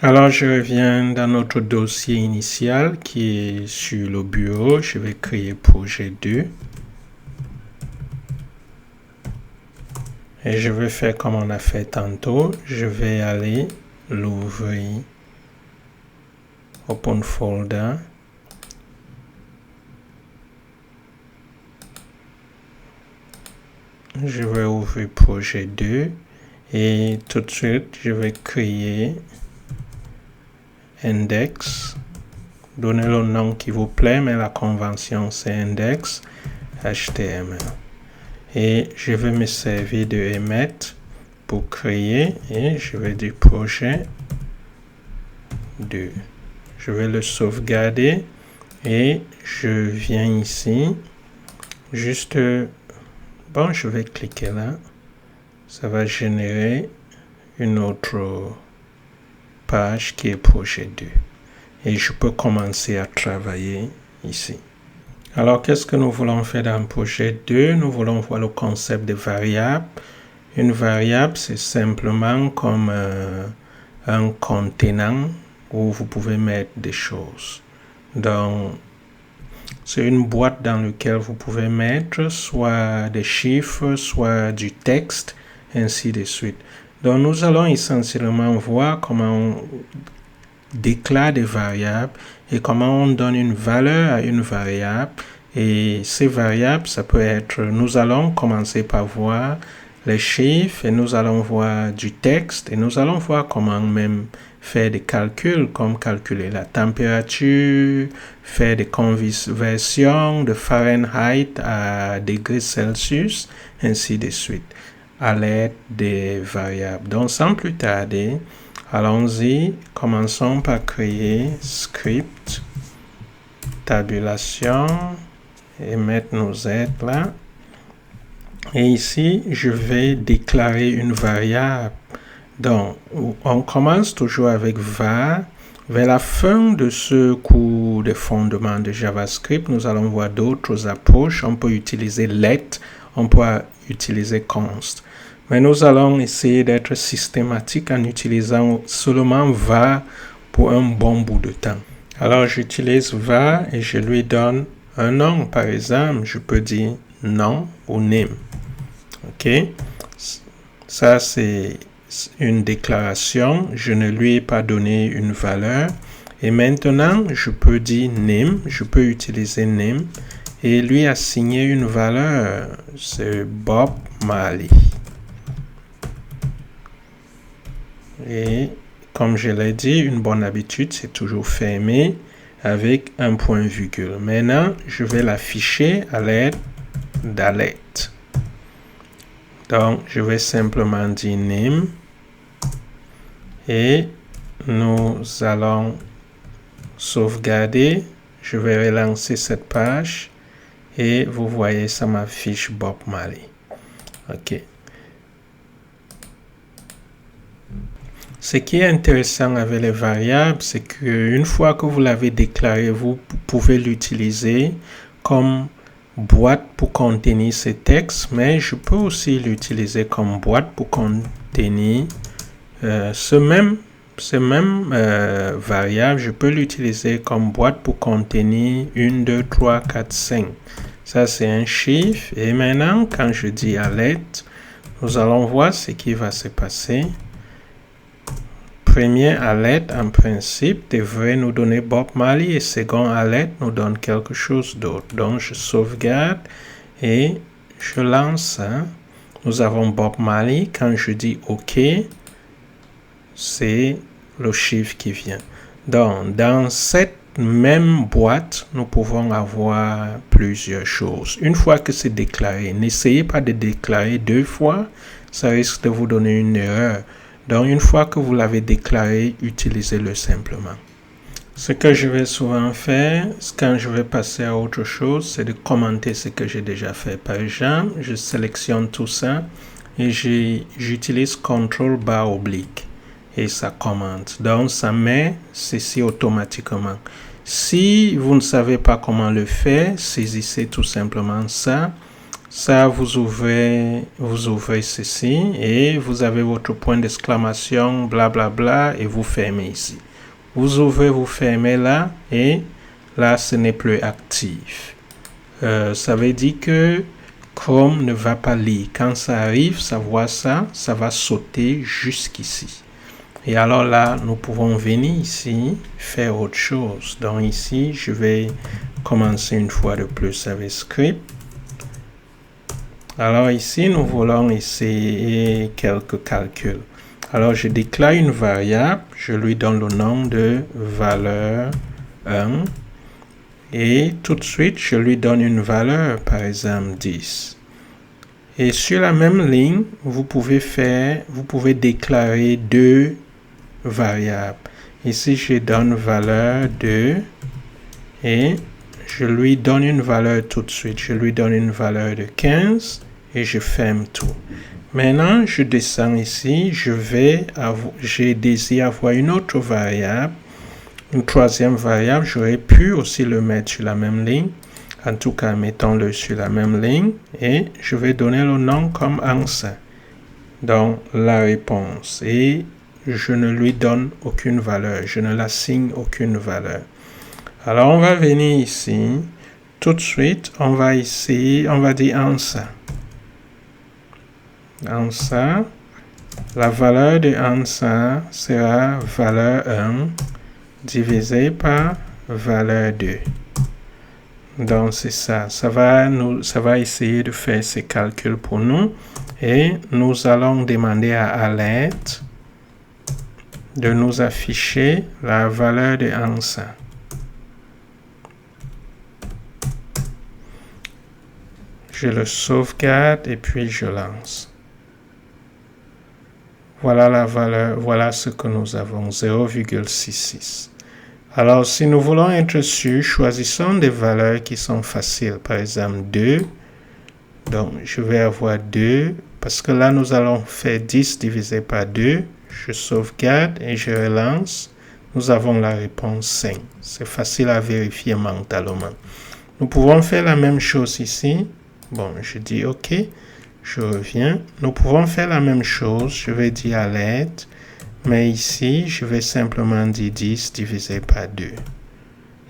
Alors, je reviens dans notre dossier initial qui est sur le bureau. Je vais créer projet 2. Et je vais faire comme on a fait tantôt. Je vais aller l'ouvrir. Open folder. Je vais ouvrir projet 2. Et tout de suite, je vais créer index. Donnez le nom qui vous plaît, mais la convention c'est index HTML. Et je vais me servir de emmet pour créer et je vais dire projet 2. Je vais le sauvegarder et je viens ici. Juste, bon, je vais cliquer là. Ça va générer une autre page qui est projet 2. Et je peux commencer à travailler ici. Alors, qu'est-ce que nous voulons faire dans le projet 2? Nous voulons voir le concept de variable. Une variable, c'est simplement comme un contenant où vous pouvez mettre des choses. Donc, c'est une boîte dans laquelle vous pouvez mettre soit des chiffres, soit du texte, ainsi de suite. Donc, nous allons essentiellement voir comment on déclare des variables et comment on donne une valeur à une variable. Et ces variables, ça peut être, nous allons commencer par voir les chiffres et nous allons voir du texte et nous allons voir comment même faire des calculs comme calculer la température, faire des conversions de Fahrenheit à degrés Celsius, ainsi de suite, à l'aide des variables. Donc, sans plus tarder, allons-y, commençons par créer script, tabulation, et mettre nos aides là. Et ici, je vais déclarer une variable. Donc, on commence toujours avec var. Vers la fin de ce cours de fondements de JavaScript, nous allons voir d'autres approches. On peut utiliser let, on peut utiliser const. Mais nous allons essayer d'être systématique en utilisant seulement var pour un bon bout de temps. Alors, j'utilise var et je lui donne un nom. Par exemple, je peux dire nom ou name. OK? Ça, c'est une déclaration. Je ne lui ai pas donné une valeur. Et maintenant, je peux dire name. Je peux utiliser name et lui assigner une valeur. C'est Bob Marley. Et comme je l'ai dit, une bonne habitude, c'est toujours fermer avec un point-virgule. Maintenant, je vais l'afficher à l'aide d'alert. Donc, je vais simplement dire name et nous allons sauvegarder. Je vais relancer cette page et vous voyez, ça m'affiche Bob Marley. OK. Ce qui est intéressant avec les variables, c'est qu'une fois que vous l'avez déclaré, vous pouvez l'utiliser comme boîte pour contenir ces textes, mais je peux aussi l'utiliser comme boîte pour contenir ce même variable. Je peux l'utiliser comme boîte pour contenir 1, 2, 3, 4, 5. Ça, c'est un chiffre. Et maintenant, quand je dis alert, nous allons voir ce qui va se passer. Premier alert, en principe, devrait nous donner Bob Marley et second alert nous donne quelque chose d'autre. Donc, je sauvegarde et je lance. Nous avons Bob Marley. Quand je dis OK, c'est le chiffre qui vient. Donc, dans cette même boîte, nous pouvons avoir plusieurs choses. Une fois que c'est déclaré, n'essayez pas de déclarer deux fois, ça risque de vous donner une erreur. Donc, une fois que vous l'avez déclaré, utilisez-le simplement. Ce que je vais souvent faire, quand je vais passer à autre chose, c'est de commenter ce que j'ai déjà fait. Par exemple, je sélectionne tout ça et j'utilise CTRL barre oblique et ça commente. Donc, ça met ceci automatiquement. Si vous ne savez pas comment le faire, saisissez tout simplement ça. Ça, vous ouvrez ceci et vous avez votre point d'exclamation, blablabla, et vous fermez ici. Vous ouvrez, vous fermez là, et là, ce n'est plus actif. Ça veut dire que Chrome ne va pas lire. Quand ça arrive, ça voit ça, ça va sauter jusqu'ici. Et alors là, nous pouvons venir ici, faire autre chose. Donc ici, je vais commencer une fois de plus avec script. Alors ici, nous voulons essayer quelques calculs. Alors je déclare une variable, je lui donne le nom de valeur 1 et tout de suite, je lui donne une valeur, par exemple 10. Et sur la même ligne, vous pouvez déclarer deux variables. Ici, je donne valeur 2 et je lui donne une valeur tout de suite. Je lui donne une valeur de 15 et je ferme tout. Maintenant, je descends ici. Je désire avoir une autre variable, une troisième variable. J'aurais pu aussi le mettre sur la même ligne. En tout cas, mettons-le sur la même ligne et je vais donner le nom comme answer. Donc, la réponse. Et je ne lui donne aucune valeur. Je ne l'assigne aucune valeur. Alors, on va venir ici. Tout de suite, on va dire answer. Answer. La valeur de answer sera valeur 1 divisé par valeur 2. Donc, c'est ça. Ça va essayer de faire ces calculs pour nous. Et nous allons demander à Alert de nous afficher la valeur de answer. Je le sauvegarde et puis je lance. Voilà la valeur, voilà ce que nous avons, 0,66. Alors, si nous voulons être sûrs, choisissons des valeurs qui sont faciles. Par exemple, 2. Donc, je vais avoir 2. Parce que là, nous allons faire 10 divisé par 2. Je sauvegarde et je relance. Nous avons la réponse 5. C'est facile à vérifier mentalement. Nous pouvons faire la même chose ici. Bon, je dis OK. Je reviens. Nous pouvons faire la même chose. Je vais dire alerte. Mais ici, je vais simplement dire 10 divisé par 2.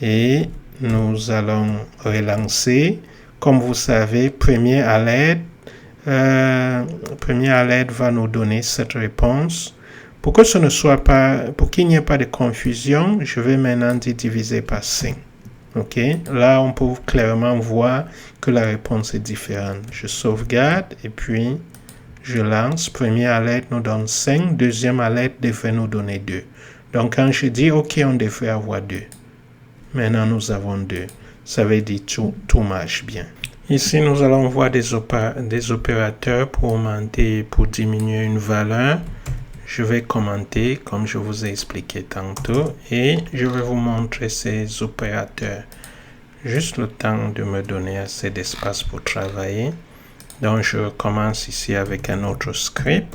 Et nous allons relancer. Comme vous savez, premier alerte va nous donner cette réponse. Pour que ce ne soit pas, pour qu'il n'y ait pas de confusion, je vais maintenant dire divisé par 5. OK? Là, on peut clairement voir que la réponse est différente. Je sauvegarde et puis je lance. Première alerte nous donne 5. Deuxième alerte devrait nous donner 2. Donc, quand je dis OK, on devrait avoir 2. Maintenant, nous avons 2. Ça veut dire tout marche bien. Ici, nous allons voir des opérateurs pour augmenter, pour diminuer une valeur. Je vais commenter comme je vous ai expliqué tantôt et je vais vous montrer ces opérateurs. Juste le temps de me donner assez d'espace pour travailler. Donc, je recommence ici avec un autre script.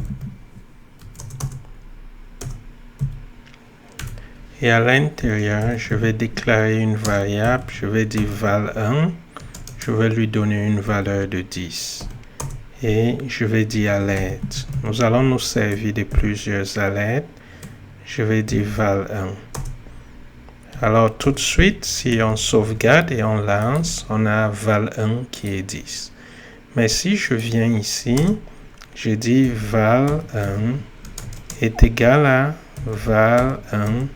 Et à l'intérieur, je vais déclarer une variable. Je vais dire val1. Je vais lui donner une valeur de 10. Et je vais dire alerte. Nous allons nous servir de plusieurs alertes. Je vais dire val1. Alors, tout de suite, si on sauvegarde et on lance, on a val1 qui est 10. Mais si je viens ici, je dis val1 est égal à val1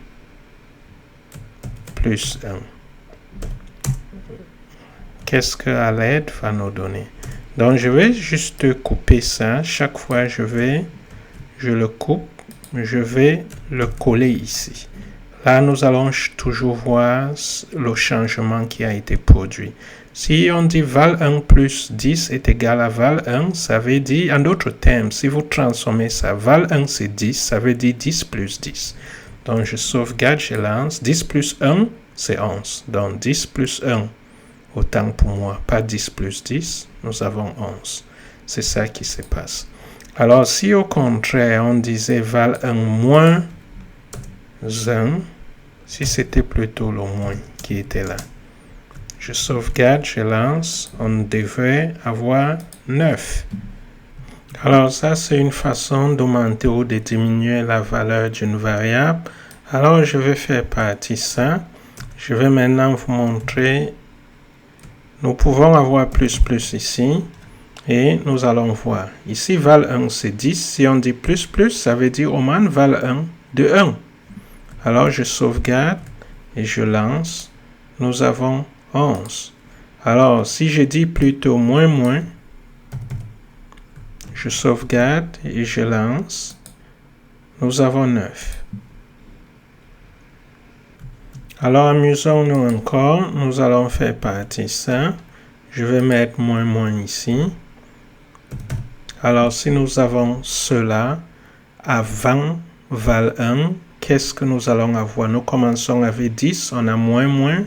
plus 1. Qu'est-ce que alerte va nous donner? Donc, je vais juste couper ça. Chaque fois, je le coupe. Je vais le coller ici. Là, nous allons toujours voir le changement qui a été produit. Si on dit val1 plus 10 est égal à val1, ça veut dire, en d'autres termes, si vous transformez ça, val1 c'est 10, ça veut dire 10 plus 10. Donc, je sauvegarde, je lance. 10 plus 1, c'est 11. Donc, 10 plus 1, autant pour moi, pas 10 plus 10, nous avons 11. C'est ça qui se passe. Alors, si au contraire, on disait val1 moins 1, si c'était plutôt le moins qui était là, Je sauvegarde, je lance. On devrait avoir 9. Alors ça, c'est une façon d'augmenter ou de diminuer la valeur d'une variable. Alors je vais faire partie ça. Je vais maintenant vous montrer. Nous pouvons avoir plus ici. Et nous allons voir. Ici, val1, c'est 10. Si on dit plus, ça veut dire augmente val1 de 1. Alors, je sauvegarde et je lance. Nous avons 11. Alors, si je dis plutôt moins, je sauvegarde et je lance. Nous avons 9. Alors, amusons-nous encore. Nous allons faire partie ça. Je vais mettre moins ici. Alors, si nous avons cela avant val1, qu'est-ce que nous allons avoir? Nous commençons avec 10, on a moins.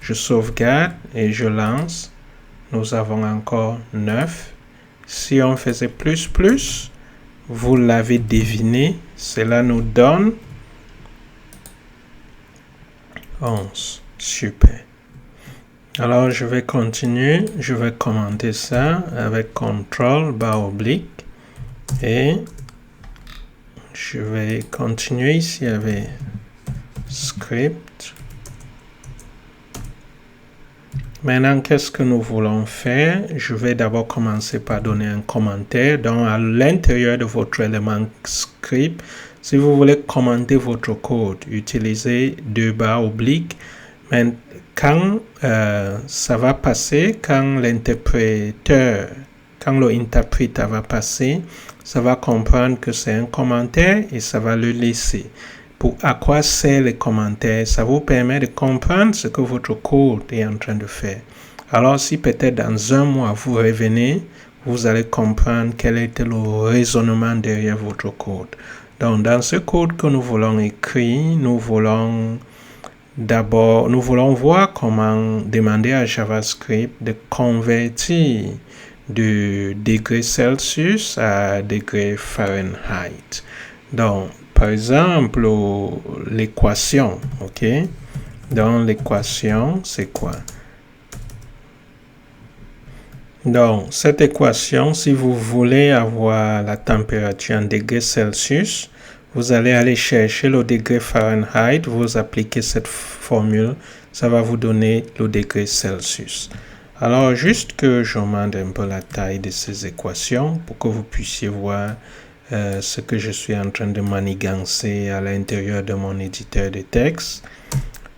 Je sauvegarde et je lance. Nous avons encore 9. Si on faisait plus, vous l'avez deviné, cela nous donne 11. Super. Alors, je vais continuer. Je vais commenter ça avec CTRL / et je vais continuer ici avec script. Maintenant, qu'est-ce que nous voulons faire? Je vais d'abord commencer par donner un commentaire. Donc, à l'intérieur de votre élément script, si vous voulez commenter votre code, utilisez /. Mais quand ça va passer, quand l'interpréteur, quand l'interprète va passer, ça va comprendre que c'est un commentaire et ça va le laisser. À quoi sert le commentaire? Ça vous permet de comprendre ce que votre code est en train de faire. Alors, si peut-être dans un mois, vous revenez, vous allez comprendre quel était le raisonnement derrière votre code. Donc, dans ce code que nous voulons écrire, nous voulons voir comment demander à JavaScript de convertir de degrés Celsius à degrés Fahrenheit. Donc, par exemple, l'équation, ok? Donc, l'équation, c'est quoi? Donc, cette équation, si vous voulez avoir la température en degrés Celsius, vous allez aller chercher le degré Fahrenheit, vous appliquez cette formule, ça va vous donner le degré Celsius. Alors, juste que j'augmente un peu la taille de ces équations pour que vous puissiez voir ce que je suis en train de manigancer à l'intérieur de mon éditeur de texte.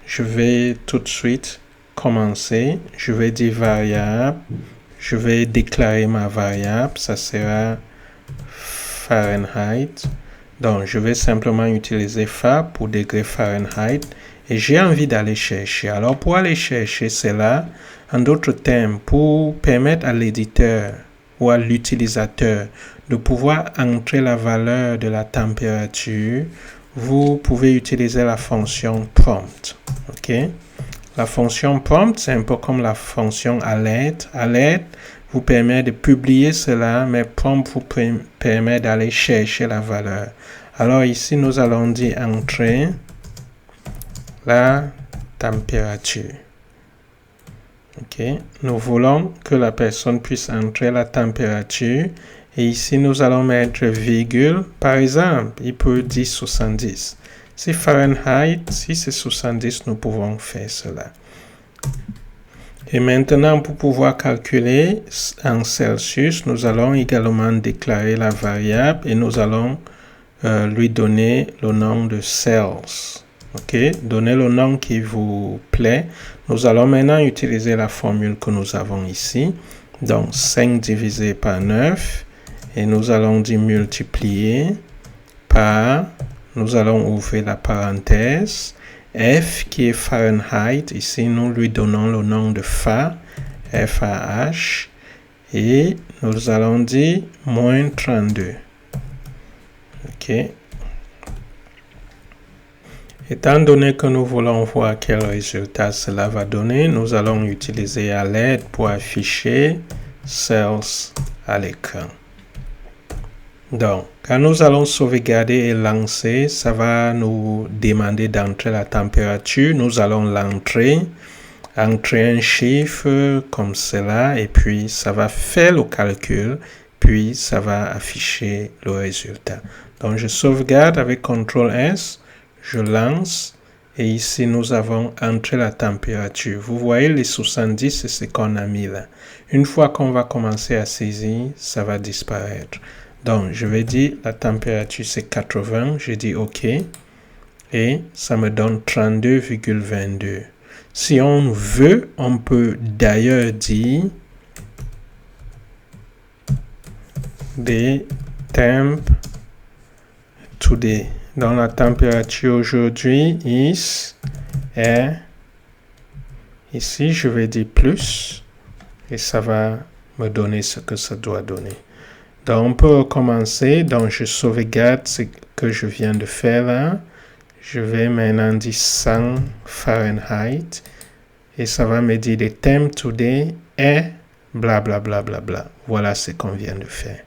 Je vais tout de suite commencer. Je vais dire variable. Je vais déclarer ma variable. Ça sera Fahrenheit. Donc, je vais simplement utiliser Fa pour degré Fahrenheit. Et j'ai envie d'aller chercher. Alors, pour aller chercher cela, en d'autres termes, pour permettre à l'éditeur ou à l'utilisateur de pouvoir entrer la valeur de la température, vous pouvez utiliser la fonction prompt. Ok? La fonction prompt, c'est un peu comme la fonction alert. Alert vous permet de publier cela, mais prompt vous permet d'aller chercher la valeur. Alors ici, nous allons dire entrer la température. Ok, nous voulons que la personne puisse entrer la température et ici nous allons mettre virgule. Par exemple, il peut dire 70. Si Fahrenheit, si c'est 70, nous pouvons faire cela. Et maintenant, pour pouvoir calculer en Celsius, nous allons également déclarer la variable et nous allons lui donner le nom de cells. Ok, donnez le nom qui vous plaît. Nous allons maintenant utiliser la formule que nous avons ici. Donc, 5 divisé par 9. Et nous allons dire multiplier par, nous allons ouvrir la parenthèse. F qui est Fahrenheit. Ici, nous lui donnons le nom de Fa, F-A-H. Et nous allons dire moins 32. Ok. Étant donné que nous voulons voir quel résultat cela va donner, nous allons utiliser alert pour afficher cells à l'écran. Donc, quand nous allons sauvegarder et lancer, ça va nous demander d'entrer la température. Nous allons l'entrer. entrer un chiffre comme cela et puis ça va faire le calcul, puis ça va afficher le résultat. Donc je sauvegarde avec CTRL-S, je lance et ici nous avons entré la température. Vous voyez les 70, c'est ce qu'on a mis là. Une fois qu'on va commencer à saisir, ça va disparaître. Donc je vais dire la température c'est 80, je dis OK et ça me donne 32,22. Si on veut, on peut d'ailleurs dire des temp today. Dans la température aujourd'hui est ici, je vais dire plus et ça va me donner ce que ça doit donner. Donc on peut recommencer. Donc je sauvegarde ce que je viens de faire là. Je vais maintenant dire 100 Fahrenheit et ça va me dire the temp today est bla bla bla bla bla. Voilà ce qu'on vient de faire.